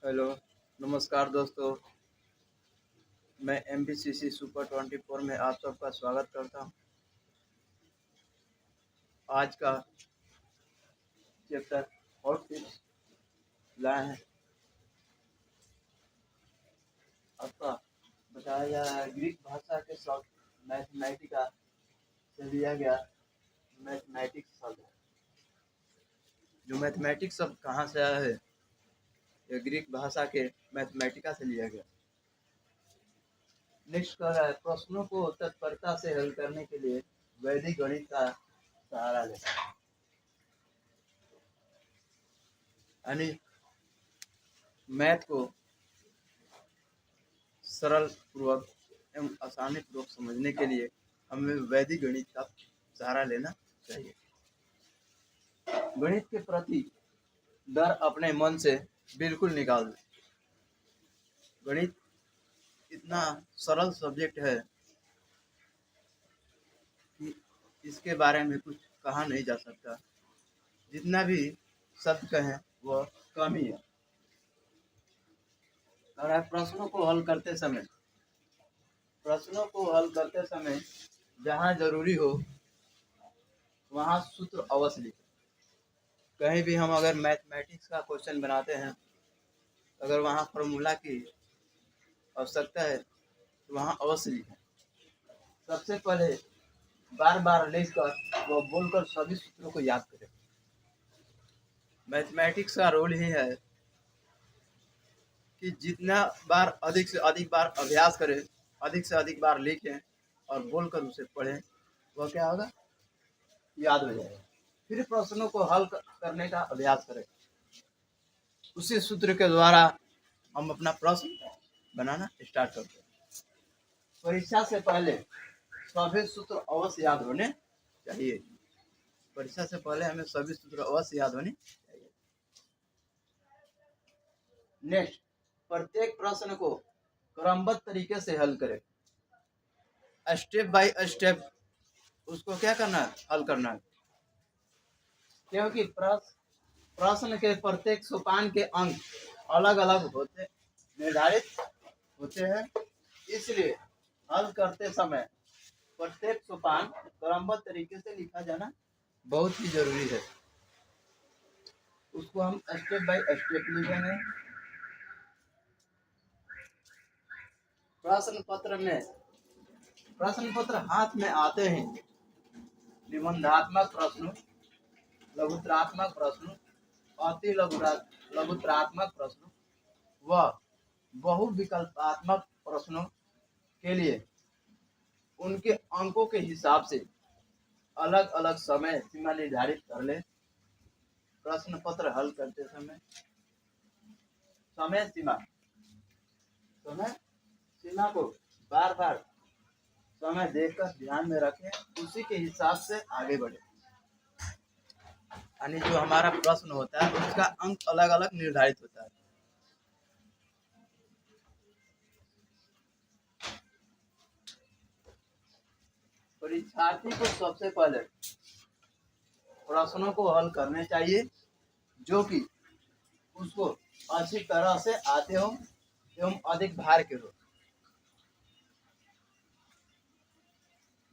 Hello, नमस्कार दोस्तों। मैं MBCC सुपर 24 में आप सबका स्वागत करता हूं। आज का चैप्टर हॉट टिप्स लाए हैं। आपका बताया जा रहा है ग्रीक भाषा के शब्द मैथमेटिका से लिया गया मैथमेटिक्स शब्द है। जो मैथमेटिक्स शब्द कहाँ से आया है? यह ग्रीक भाषा के मैथमेटिका से लिया गया। नेक्स्ट कर रहा है, प्रश्नों को तत्परता से हल करने के लिए वैदिक गणित का सहारा लेता है। यानी मैथ को सरल पूर्वक एवं आसानी पूर्वक समझने के लिए हमें वैदिक गणित का सहारा लेना चाहिए। गणित के प्रति डर अपने मन से बिल्कुल निकाल दें। गणित इतना सरल सब्जेक्ट है कि इसके बारे में कुछ कहा नहीं जा सकता। जितना भी शब्द कहें वह कम ही है। और प्रश्नों को हल करते समय जहाँ जरूरी हो वहाँ सूत्र अवश्य लिखें। कहीं भी हम अगर मैथमेटिक्स का क्वेश्चन बनाते हैं, अगर वहाँ फॉर्मूला की आवश्यकता है तो वहाँ अवश्य लिखें। सबसे पहले बार बार लिखकर वो बोलकर सभी सूत्रों को याद करें। मैथमेटिक्स का रोल ही है कि जितना बार अधिक से अधिक बार अभ्यास करें, अधिक से अधिक बार लिखें और बोलकर उसे पढ़ें, वह क्या होगा? याद हो जाएगा। फिर प्रश्नों को हल करने का अभ्यास करें। उसी सूत्र के द्वारा हम अपना प्रश्न बनाना स्टार्ट करते हैं। परीक्षा से पहले सभी सूत्र अवश्य याद होने चाहिए। परीक्षा से पहले हमें सभी सूत्र अवश्य याद होने चाहिए। नेक्स्ट, प्रत्येक प्रश्न को क्रमबद्ध तरीके से हल करें। स्टेप बाय स्टेप उसको क्या करना है? हल करना है। क्योंकि प्रश्न के प्रत्येक सोपान के अंक अलग अलग निर्धारित होते हैं, इसलिए हल करते समय प्रत्येक सोपान क्रमबद्ध तरीके से लिखा जाना बहुत ही जरूरी है। उसको हम स्टेप बाय स्टेप लिखेंगे। प्रश्न पत्र हाथ में आते हैं निबंधात्मक प्रश्न, लघुत्रात्मक प्रश्न, अति लघुत्रात्मक प्रश्न व बहुविकल्पात्मक प्रश्नों के लिए उनके अंकों के हिसाब से अलग अलग समय सीमा निर्धारित कर ले। प्रश्न पत्र हल करते समय समय सीमा को बार बार समय देखकर ध्यान में रखें, उसी के हिसाब से आगे बढ़े। यानी जो हमारा प्रश्न होता है उसका अंक अलग अलग निर्धारित होता है। परीक्षार्थी को सबसे पहले प्रश्नों को हल करने चाहिए जो कि उसको अच्छी तरह से आते हो एवं अधिक भार के हो।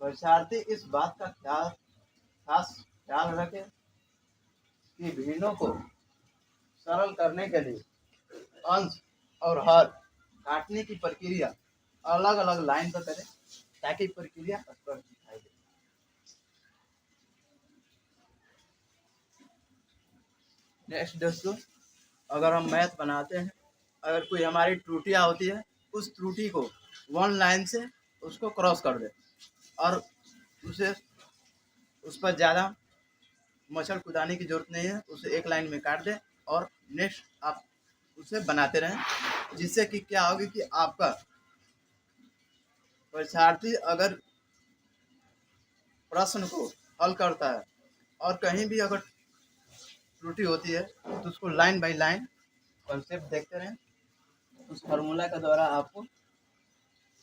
परीक्षार्थी इस बात का खास ख्याल रखे कि भिन्नों को सरल करने के लिए अंश और हर काटने की प्रक्रिया अलग अलग लाइन पर करें ताकि प्रक्रिया स्पष्ट दिखाई दे। नेक्स्ट दोस्तों, अगर हम मैथ बनाते हैं, अगर कोई हमारी त्रुटियां होती है, उस त्रुटि को वन लाइन से उसको क्रॉस कर दे और उस पर ज़्यादा मच्छर कुदाने की जरूरत नहीं है। उसे एक लाइन में काट दे और नेक्स्ट आप उसे बनाते रहें, जिससे कि क्या होगी कि आपका परीक्षार्थी अगर प्रश्न को हल करता है और कहीं भी अगर त्रुटि होती है तो उसको लाइन बाय लाइन कॉन्सेप्ट देखते रहें। उस फार्मूला के द्वारा आपको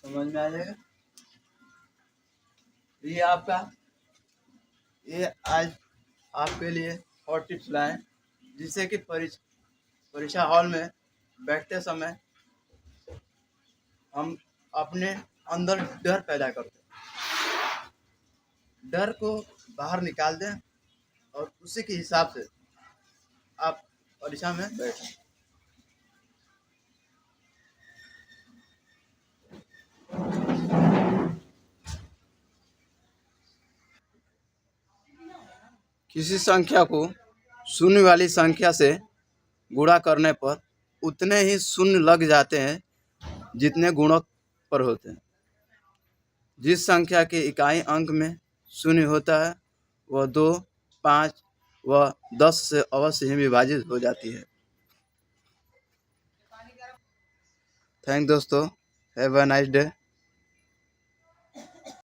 समझ में आ जाएगा। ये आज आपके लिए और टिप्स लाएं जिससे कि परीक्षा हॉल में बैठते समय हम अपने अंदर डर पैदा करते हैं, डर को बाहर निकाल दें और उसी के हिसाब से आप परीक्षा में बैठें। किसी संख्या को शून्य वाली संख्या से गुणा करने पर उतने ही शून्य लग जाते हैं जितने गुणक पर होते हैं। जिस संख्या के इकाई अंक में शून्य होता है वह 2, 5 व 10 से अवश्य ही विभाजित हो जाती है। थैंक दोस्तों, हैव अ नाइस डे।